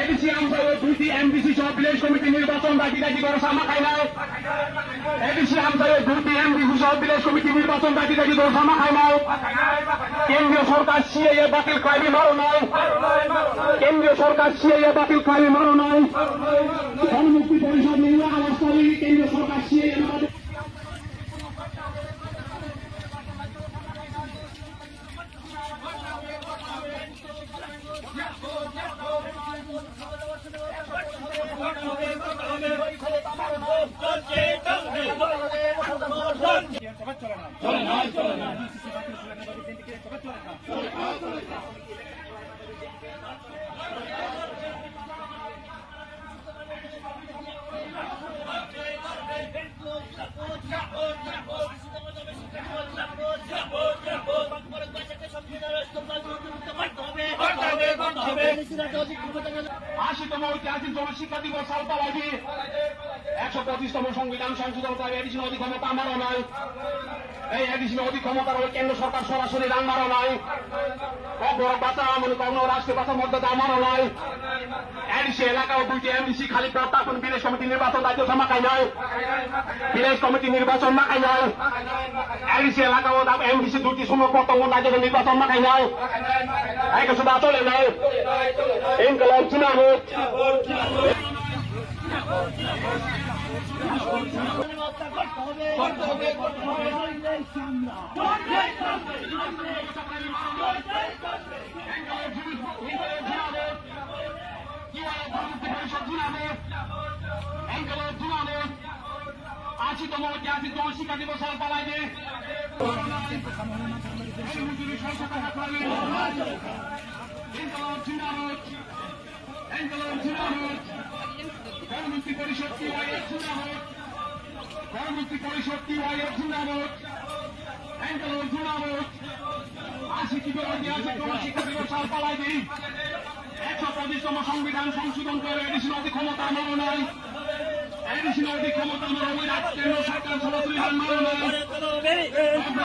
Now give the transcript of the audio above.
ADC আমসহ 2টি MDC সহ village committee নির্বাচন দাবি করে সামা খায় নাই। এডিসি আমসহ 2টি এমডিসি সহ ভিলেজ কমিটি নির্বাচন দাবি করে সামা খায় নাই। কেন্দ্রীয় সরকার সিএএ বাতিল ক্রাইমে মারো নাই। কেন্দ্রীয় সরকার সিএএ বাতিল ক্রাইমে মারো নাই। গণমুক্তি পরিষদ নির্বাচন অবস্থায় কেন্দ্রীয় সরকার সিএএ আশিতম ঐতিহাসিক জনশিক্ষা দিবস সালতালাইভি 125তম সংবিধান সংশোধন করে এডিশন অধিক্ষমতা আমারও নয়। এই এডিশন অধিক্ষমতার ওই কেন্দ্র সরকার সরাসরি আমারও নয়। কখনো বাঁচা মনে কখনো রাষ্ট্রীয় বাঁচার মর্যাদা আমারও নয়। এডিসি এলাকা ও 2টি এমডিসি খালি প্রত্যাপন ভিলেজ কমিটি নির্বাচন দায়িত্ব মাখায় নয়। ভিলেজ কমিটি নির্বাচন মাখায় নয়। এডিসি এলাকা ও এমডিসি 2টি সময় প্রথম দায়িত্ব নির্বাচন মাখায় নয়। একে শুধু চলে নয়। ইনকলাব জিন্দাবাদ। আশিতম ঐতিহাসিক জনশিক্ষা দিবস পালাইবে গণমুক্তি পরিষদ গণমুক্তি পরিষদ আশিতম ঐতিহাসিক জনশিক্ষা দিবস পালাইবে 125তম সংবিধান সংশোধন করে এডিশন অধিক্ষমতা আমারও নয়। এডিশন অধিক্ষমতা আমার ওই কেন্দ্র সরকার সরাসরি আমারও নয়।